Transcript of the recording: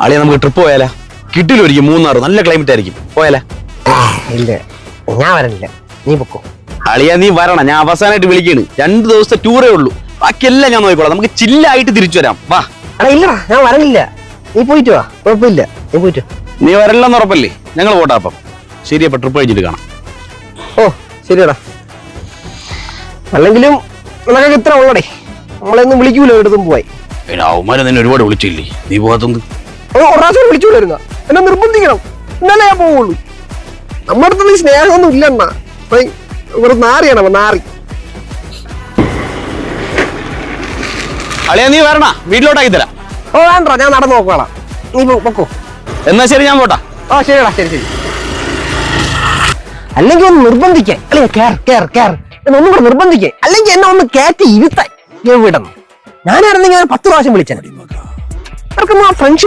അളിയ നമുക്ക് ട്രിപ്പ് പോയാലോ? കിട്ടിയില്ലായിരിക്കും, മൂന്നാറ് നല്ല ക്ലൈമറ്റ് ആയിരിക്കും, പോയാലോ? ഇല്ല, ഞാൻ വരണില്ല, നീ പൊക്കോ. അളിയ നീ വരണം, ഞാൻ അവസാനമായിട്ട് വിളിക്കാണ്. 2 ദിവസത്തെ ടൂറേ ഉള്ളൂ, ബാക്കിയെല്ലാം ഞാൻ നോക്കിക്കോളാം. നമുക്ക് ചില്ലായിട്ട് തിരിച്ചു വരാം, വാ. എടാ ഇല്ലടാ, ഞാൻ വരണില്ല, നീ പോയിട്ട് വാ, കുഴപ്പമില്ല, നീ പോയിട്ട്. നീ വരല്ലെന്ന് ഉറപ്പല്ലേ? ഞങ്ങൾ പോട്ടെ അപ്പം. ശരി, അപ്പൊ ട്രിപ്പ് കഴിഞ്ഞിട്ട് കാണാം. ഓ ശരിയടാ. അല്ലെങ്കിലും നിനക്കൊക്കെ ഇത്ര ഉള്ളടേ, നമ്മളെയൊന്നും വിളിക്കൂല എടുത്തും പോയി. അവന്മാരെ നിന്നെ ഒരുപാട് വിളിച്ചില്ലേ, നീ പോകാത്തത്? ഒരാശം വിളിച്ചുകൊണ്ടിരുന്ന എന്നെ നിർബന്ധിക്കണം, എന്നാലേ ഞാൻ പോവുള്ളൂ. നമ്മുടെ അടുത്ത് നീ സ്നേഹമൊന്നും ഇല്ലെന്നാ, ഇവിടെ നാറിയാണ് നാറി. അളിയ നീ വരണ, വീട്ടിലോട്ടാക്കി തരാം. ഓ വേണ്ട, ഞാൻ നടന്നു നോക്കണം, നീ പൊക്കോ. എന്നാ ശരി, ഞാൻ പോട്ടാ. ഓ ശരിയടാ, ശരി ശരി. അല്ലെങ്കിൽ ഒന്ന് നിർബന്ധിക്കാൻ, അല്ലെങ്കിൽ എന്നൊന്നും കൂടെ നിർബന്ധിക്കാൻ, അല്ലെങ്കിൽ എന്നെ ഒന്ന് കയറ്റി ഇരുത്താൻ. വിടണം. ഞാനായിരുന്നെങ്കിൽ 10 പ്രാവശ്യം വിളിച്ചേ. ഫ്രണ്ട്ഷിപ്പ്